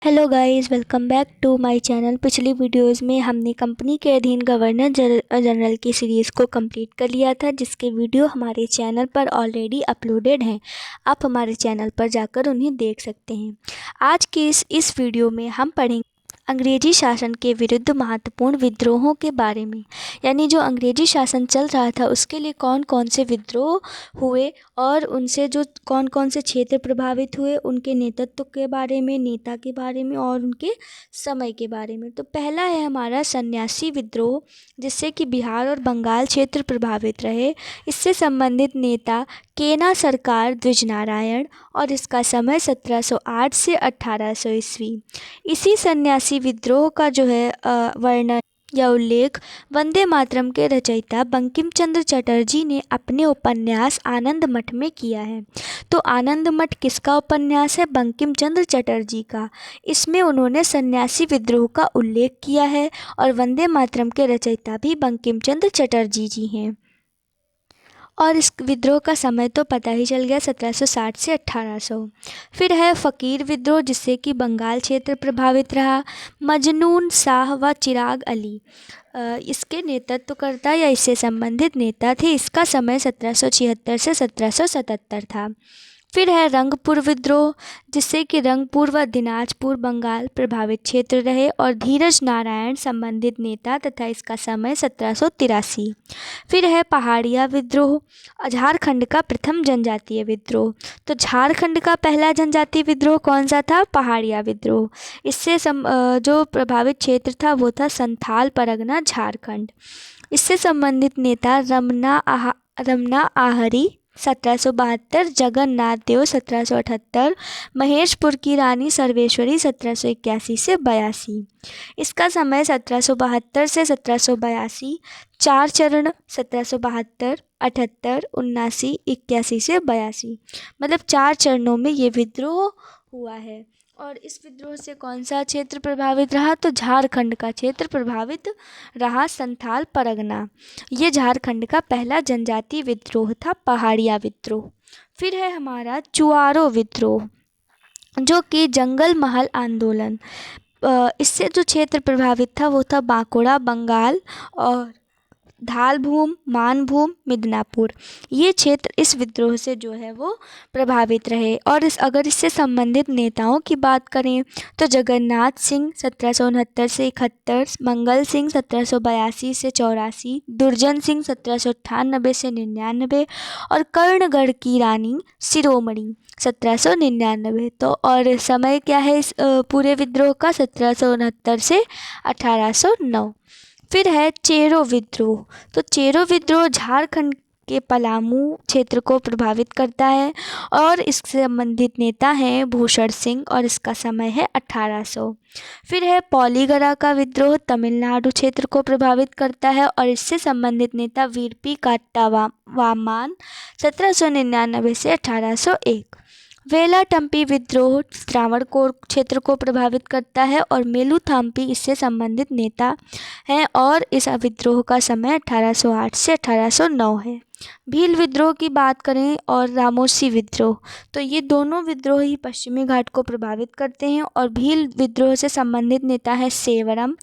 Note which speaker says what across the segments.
Speaker 1: Hello guys, welcome back to my channel. पिछली videos में हमने कंपनी के अधीन गवर्नर जनरल की सीरीज़ को कंप्लीट कर लिया था, जिसके वीडियो हमारे चैनल पर ऑलरेडी अपलोडेड हैं। आप हमारे चैनल पर जाकर उन्हें देख सकते हैं। आज की इस वीडियो में हम पढ़ेंगे अंग्रेजी शासन के विरुद्ध महत्वपूर्ण विद्रोहों के बारे में। यानी जो अंग्रेजी शासन चल रहा था उसके लिए कौन कौन से विद्रोह हुए और उनसे जो कौन कौन से क्षेत्र प्रभावित हुए, उनके नेतृत्व के बारे में, नेता के बारे में और उनके समय के बारे में। तो पहला है हमारा सन्यासी विद्रोह, जिससे कि बिहार और बंगाल क्षेत्र प्रभावित रहे। इससे संबंधित नेता केना सरकार द्विजनारायण और इसका समय 1708 से 1800 ईस्वी। इसी सन्यासी विद्रोह का जो है वर्णन या उल्लेख वंदे मातरम के रचयिता बंकिम चंद्र चटर्जी ने अपने उपन्यास आनंद मठ में किया है। तो आनंद मठ किसका उपन्यास है? बंकिम चंद्र चटर्जी का। इसमें उन्होंने सन्यासी विद्रोह का उल्लेख किया है और वंदे मातरम के रचयिता भी बंकिम चंद्र चटर्जी जी हैं। और इस विद्रोह का समय तो पता ही चल गया, 1760 से 1800। फिर है फ़कीर विद्रोह, जिससे कि बंगाल क्षेत्र प्रभावित रहा। मजनून शाह व चिराग अली इसके नेतृत्वकर्ता या इससे संबंधित नेता थे। इसका समय 1776 से 1777 था। फिर है रंगपुर विद्रोह, जिससे कि रंगपुर व दिनाजपुर बंगाल प्रभावित क्षेत्र रहे और धीरज नारायण संबंधित नेता तथा इसका समय 1783। फिर है पहाड़िया विद्रोह, झारखंड का प्रथम जनजातीय विद्रोह। तो झारखंड का पहला जनजातीय विद्रोह कौन सा था? पहाड़िया विद्रोह। इससे जो प्रभावित क्षेत्र था वो था संथाल परगना, झारखंड। इससे संबंधित नेता रमना आहरी 1772, जगन्नाथ देव 1778, महेशपुर की रानी सर्वेश्वरी 1781 से 82। इसका समय 1772 से 1782, 4 चरण 1772, 78, 79, 81 से 82। मतलब 4 चरणों में ये विद्रोह हुआ है। और इस विद्रोह से कौन सा क्षेत्र प्रभावित रहा? तो झारखंड का क्षेत्र प्रभावित रहा, संथाल परगना। ये झारखंड का पहला जनजातीय विद्रोह था, पहाड़िया विद्रोह। फिर है हमारा चुआरो विद्रोह, जो कि जंगल महल आंदोलन। इससे जो क्षेत्र प्रभावित था वो था बांकुड़ा बंगाल और धालभूम, मानभूम, मिदनापुर। ये क्षेत्र इस विद्रोह से जो है वो प्रभावित रहे। और अगर इससे संबंधित नेताओं की बात करें तो जगन्नाथ सिंह 1769 से 71, मंगल सिंह 1782 से 84, दुर्जन सिंह 1798 से 99 और कर्णगढ़ की रानी शिरोमणि 1799। तो और समय क्या है इस पूरे विद्रोह का? 1769 से 1809। फिर है चेरो विद्रोह। तो चेरो विद्रोह झारखंड के पलामू क्षेत्र को प्रभावित करता है और इससे संबंधित नेता हैं भूषण सिंह और इसका समय है 1800। फिर है पौलीगरा का विद्रोह, तमिलनाडु क्षेत्र को प्रभावित करता है और इससे संबंधित नेता वीरपी काट्टावामान 1799 से 1801। वेलाटम्पी विद्रोह त्रावणकोर क्षेत्र को प्रभावित करता है और मेलुथाम्पी इससे संबंधित नेता हैं और इस विद्रोह का समय 1808 से 1809 है। भील विद्रोह की बात करें और रामोसी विद्रोह, तो ये दोनों विद्रोह ही पश्चिमी घाट को प्रभावित करते हैं और भील विद्रोह से संबंधित नेता है सेवरम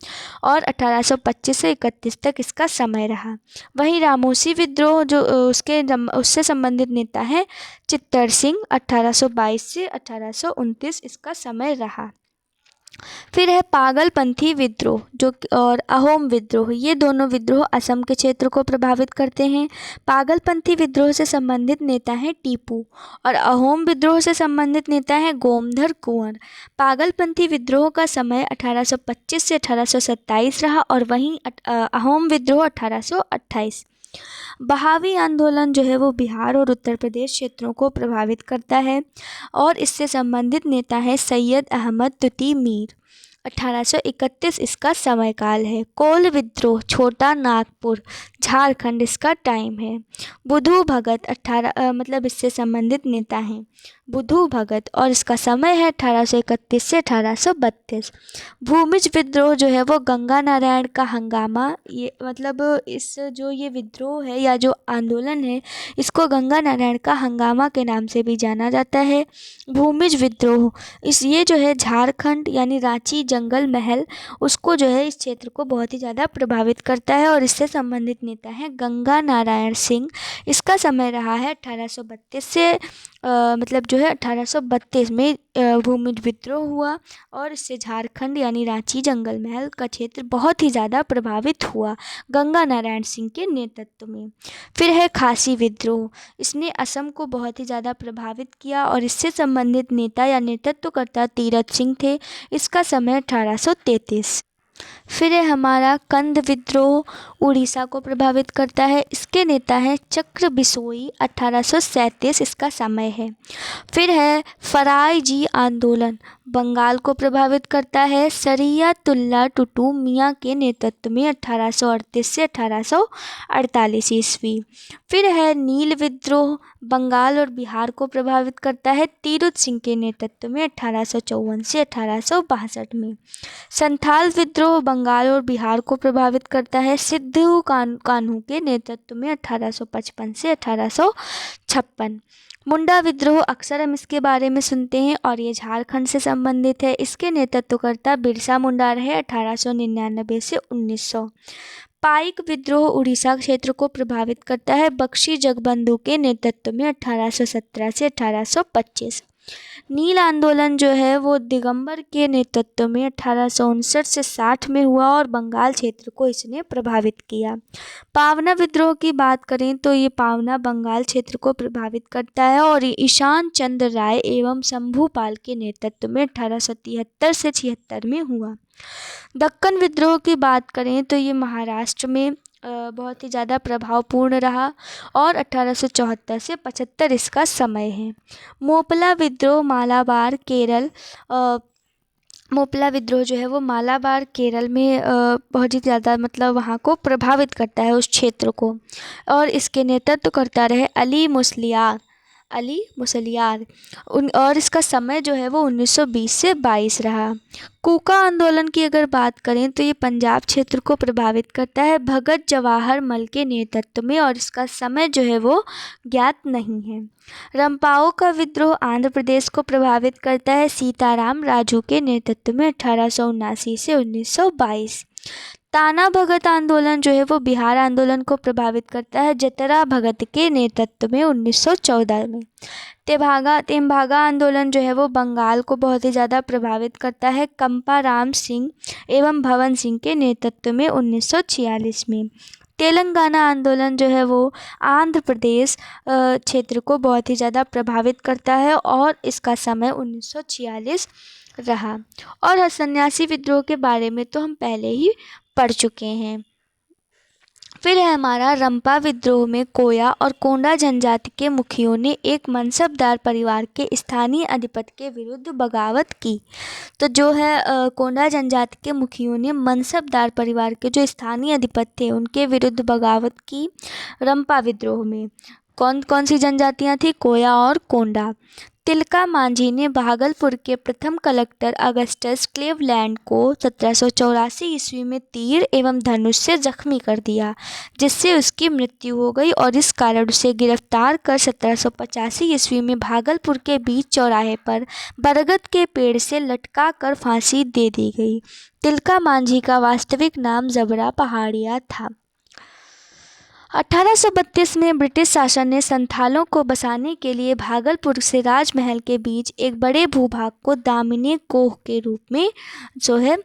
Speaker 1: और 1825 से 31 तक इसका समय रहा। वहीं रामोसी विद्रोह जो उससे संबंधित नेता है चित्तर सिंह, 1822 से 1829 इसका समय रहा। फिर है पागलपंथी विद्रोह और अहोम विद्रोह। ये दोनों विद्रोह असम के क्षेत्र को प्रभावित करते हैं। पागलपंथी विद्रोह से संबंधित नेता हैं टीपू और अहोम विद्रोह से संबंधित नेता हैं गोमधर कुंवर। पागलपंथी विद्रोह का समय 1825 से 1827 रहा और वहीं अहोम विद्रोह 1828। बहावी आंदोलन जो है वो बिहार और उत्तर प्रदेश क्षेत्रों को प्रभावित करता है और इससे संबंधित नेता है सैयद अहमद तुती मीर। 1831 इसका समयकाल है। कोल विद्रोह छोटा नागपुर झारखंड इसका टाइम है। बुधू भगत मतलब इससे संबंधित नेता हैं बुधू भगत और इसका समय है 1831 से 1832। भूमिज विद्रोह जो है वो गंगा नारायण का हंगामा, ये मतलब इस जो ये विद्रोह है या जो आंदोलन है इसको गंगा नारायण का हंगामा के नाम से भी जाना जाता है। भूमिज विद्रोह ये जो है झारखंड यानी रांची जंगल महल उसको जो है इस क्षेत्र को बहुत ही ज़्यादा प्रभावित करता है और इससे संबंधित नेता हैं गंगा नारायण सिंह। इसका समय रहा है 1832 से मतलब जो है 1832 में भूमिज विद्रोह हुआ और इससे झारखंड यानी रांची जंगल महल का क्षेत्र बहुत ही ज़्यादा प्रभावित हुआ गंगा नारायण सिंह के नेतृत्व में। फिर है खासी विद्रोह, इसने असम को बहुत ही ज़्यादा प्रभावित किया और इससे संबंधित नेता या नेतृत्वकर्ता तीरथ सिंह थे। इसका समय 1833। फिर है हमारा कंद विद्रोह, उड़ीसा को प्रभावित करता है। इसके नेता हैं चक्र बिसोई, 1837 इसका समय है। फिर है फराई जी आंदोलन, बंगाल को प्रभावित करता है। सरिया तुल्ला टुटू मियाँ के नेतृत्व में 1838 से 1848 ईस्वी। फिर है नील विद्रोह, बंगाल और बिहार को प्रभावित करता है। तीरथ सिंह के नेतृत्व में 1854 से 1862 में। संथाल विद्रोह बंगाल और बिहार को प्रभावित करता है। सिद्धू कान्हू के नेतृत्व में 1855 से 1856। मुंडा विद्रोह अक्सर हम इसके बारे में सुनते हैं और ये झारखंड से संबंधित है। इसके नेतृत्वकर्ता बिरसा मुंडा रहे 1899 से 1900। पाइक विद्रोह उड़ीसा क्षेत्र को प्रभावित करता है। बख्शी जगबंधु के नेतृत्व में 1817 से 1825। नील आंदोलन जो है वो दिगंबर के नेतृत्व में 1859 से 60 में हुआ और बंगाल क्षेत्र को इसने प्रभावित किया। पावना विद्रोह की बात करें तो ये पावना बंगाल क्षेत्र को प्रभावित करता है और ये ईशान चंद्र राय एवं शंभूपाल के नेतृत्व में 1873 से 76 में हुआ। दक्कन विद्रोह की बात करें तो ये महाराष्ट्र में बहुत ही ज़्यादा प्रभावपूर्ण रहा और 1874 से 75 इसका समय है। मोपला विद्रोह मालाबार केरल, मोपला विद्रोह जो है वो मालाबार केरल में बहुत ही ज़्यादा मतलब वहाँ को प्रभावित करता है उस क्षेत्र को और इसके नेतृत्व करता रहे अली मुसलियार और इसका समय जो है वो 1920 से 22 रहा। कूका आंदोलन की अगर बात करें तो ये पंजाब क्षेत्र को प्रभावित करता है भगत जवाहर मल के नेतृत्व में और इसका समय जो है वो ज्ञात नहीं है। रंपाओ का विद्रोह आंध्र प्रदेश को प्रभावित करता है सीताराम राजू के नेतृत्व में 1879 से 1922। ताना भगत आंदोलन जो है वो बिहार आंदोलन को प्रभावित करता है जतरा भगत के नेतृत्व में 1914 में। तेभागा आंदोलन जो है वो बंगाल को बहुत ही ज़्यादा प्रभावित करता है कंपा राम सिंह एवं भवन सिंह के नेतृत्व में 1946 में। तेलंगाना आंदोलन जो है वो आंध्र प्रदेश क्षेत्र को बहुत ही ज़्यादा प्रभावित करता है और इसका समय 1946 रहा। और सन्यासी विद्रोह के बारे में तो हम पहले ही पढ़ चुके हैं। फिर है हमारा रंपा विद्रोह में कोया और कोंडा जनजाति के मुखियों ने एक मनसबदार परिवार के स्थानीय अधिपति के विरुद्ध बगावत की। तो जो है कोंडा जनजाति के मुखियों ने मनसबदार परिवार के जो स्थानीय अधिपति थे उनके विरुद्ध बगावत की रंपा विद्रोह में। कौन कौन सी जनजातियां थी? कोया और कोंडा। तिलका मांझी ने भागलपुर के प्रथम कलेक्टर अगस्टस क्लीवलैंड को 1784 ईस्वी में तीर एवं धनुष से जख्मी कर दिया जिससे उसकी मृत्यु हो गई और इस कारण उसे गिरफ्तार कर 1785 ईस्वी में भागलपुर के बीच चौराहे पर बरगद के पेड़ से लटका कर फांसी दे दी गई। तिलका मांझी का वास्तविक नाम जबरा पहाड़िया था। 1832 में ब्रिटिश शासन ने संथालों को बसाने के लिए भागलपुर से राजमहल के बीच एक बड़े भूभाग को दामिनी कोह के रूप में जो है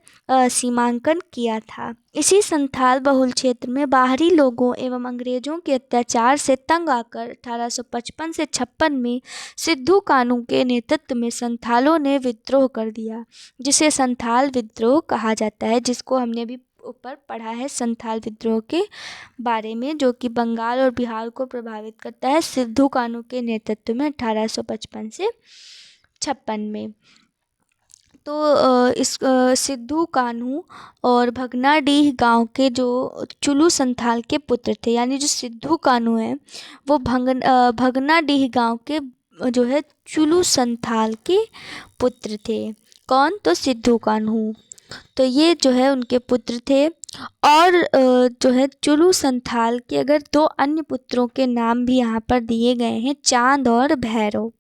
Speaker 1: सीमांकन किया था। इसी संथाल बहुल क्षेत्र में बाहरी लोगों एवं अंग्रेजों के अत्याचार से तंग आकर 1855 से 56 में सिद्धू कान्हू के नेतृत्व में संथालों ने विद्रोह कर दिया जिसे संथाल विद्रोह कहा जाता है, जिसको हमने भी ऊपर पढ़ा है संथाल विद्रोह के बारे में, जो कि बंगाल और बिहार को प्रभावित करता है सिद्धू कान्हू के नेतृत्व में 1855 से 56 में। तो सिद्धू कान्हू और भगनाडीह गांव के जो चुलू संथाल के पुत्र थे। यानी जो सिद्धू कान्हू हैं वो भगनाडीह गांव के जो है चुलू संथाल के पुत्र थे। कौन? तो सिद्धू कान्हू। तो ये जो है उनके पुत्र थे। और जो है चुलू संथाल के अगर दो अन्य पुत्रों के नाम भी यहाँ पर दिए गए हैं, चांद और भैरव।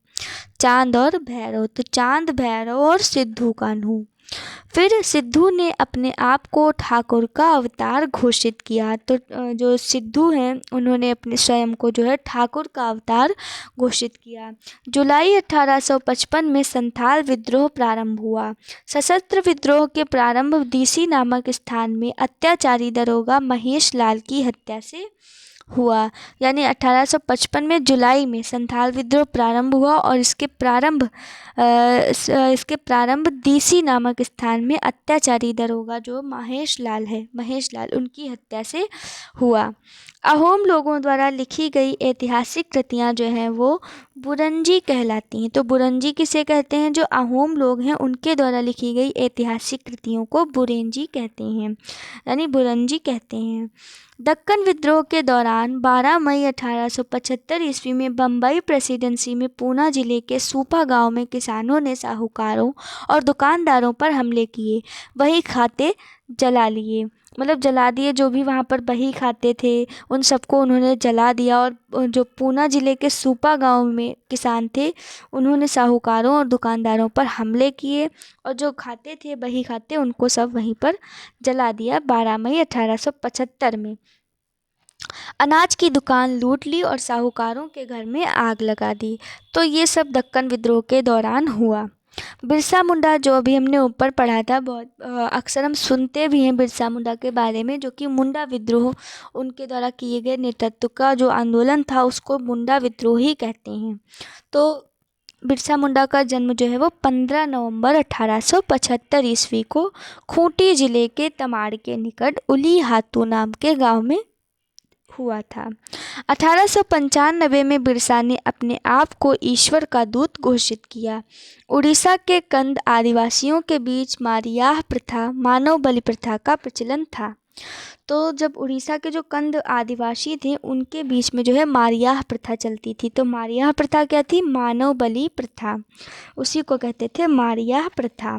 Speaker 1: चांद और भैरव, तो चांद, भैरव और सिद्धू कान्हू। फिर सिद्धू ने अपने आप को ठाकुर का अवतार घोषित किया। तो जो सिद्धू हैं उन्होंने अपने स्वयं को जो है ठाकुर का अवतार घोषित किया। जुलाई 1855 में संथाल विद्रोह प्रारंभ हुआ। सशस्त्र विद्रोह के प्रारंभ डीसी नामक स्थान में अत्याचारी दरोगा महेश लाल की हत्या से हुआ। यानी 1855 में जुलाई में संथाल विद्रोह प्रारंभ हुआ और इसके प्रारंभ डीसी नामक स्थान में अत्याचारी दरोगा जो महेश लाल उनकी हत्या से हुआ। अहोम लोगों द्वारा लिखी गई ऐतिहासिक कृतियाँ जो हैं वो बुरंजी कहलाती हैं। तो बुरंजी किसे कहते हैं? जो अहोम लोग हैं उनके द्वारा लिखी गई ऐतिहासिक कृतियों को बुरंजी कहते हैं, यानी बुरंजी कहते हैं। दक्कन विद्रोह के दौरान 12 मई 1875 ईस्वी में बम्बई प्रेसिडेंसी में पूना जिले के सूपा गांव में किसानों ने साहूकारों और दुकानदारों पर हमले किए, बही खाते जला लिए। मतलब जला दिए, जो भी वहाँ पर बही खाते थे उन सबको उन्होंने जला दिया। और जो पूना जिले के सूपा गांव में किसान थे उन्होंने साहूकारों और दुकानदारों पर हमले किए और जो खाते थे बही खाते उनको सब वहीं पर जला दिया 12 मई 1875 में। अनाज की दुकान लूट ली और साहूकारों के घर में आग लगा दी। तो ये सब दक्कन विद्रोह के दौरान हुआ। बिरसा मुंडा जो अभी हमने ऊपर पढ़ा था, बहुत अक्सर हम सुनते भी हैं बिरसा मुंडा के बारे में, जो कि मुंडा विद्रोह उनके द्वारा किए गए नेतृत्व का जो आंदोलन था उसको मुंडा विद्रोह ही कहते हैं। तो बिरसा मुंडा का जन्म जो है वो 15 नवंबर 1875 ईस्वी को खूंटी जिले के तमाड़ के निकट उली हातू नाम के गांव में हुआ था। 1895 में बिरसा ने अपने आप को ईश्वर का दूत घोषित किया। उड़ीसा के कंद आदिवासियों के बीच मारियाह प्रथा, मानव बलि प्रथा का प्रचलन था। तो जब उड़ीसा के जो कंद आदिवासी थे उनके बीच में जो है मारियाह प्रथा चलती थी। तो मारियाह प्रथा क्या थी? मानव बलि प्रथा, उसी को कहते थे मारियाह प्रथा।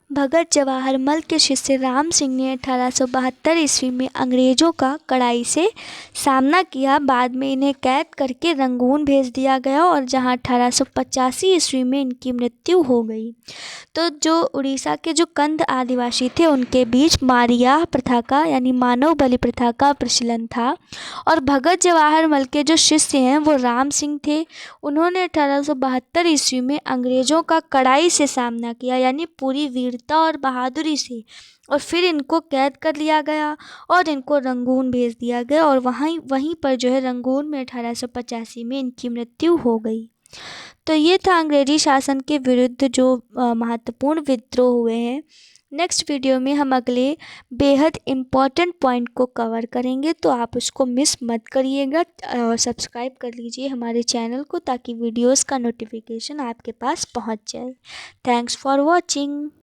Speaker 1: भगत जवाहर मल के शिष्य राम सिंह ने 1872 ईस्वी में अंग्रेज़ों का कड़ाई से सामना किया। बाद में इन्हें कैद करके रंगून भेज दिया गया और जहां 1885 ईस्वी में इनकी मृत्यु हो गई। तो जो उड़ीसा के जो कंद आदिवासी थे उनके बीच मारियाह प्रथा का यानी मानव बलि प्रथा का प्रचलन था। और भगत जवाहर मल के जो शिष्य हैं वो राम सिंह थे। उन्होंने 1872 ईस्वी में अंग्रेज़ों का कड़ाई से सामना किया, यानी पूरी वीरता और बहादुरी से, और फिर इनको कैद कर लिया गया और इनको रंगून भेज दिया गया और वहीं पर जो है रंगून में 1885 में इनकी मृत्यु हो गई। तो ये था अंग्रेजी शासन के विरुद्ध जो महत्वपूर्ण विद्रोह हुए हैं। नेक्स्ट वीडियो में हम अगले बेहद इम्पॉर्टेंट पॉइंट को कवर करेंगे, तो आप उसको मिस मत करिएगा और सब्सक्राइब कर लीजिए हमारे चैनल को ताकि वीडियोस का नोटिफिकेशन आपके पास पहुंच जाए। Thanks for watching.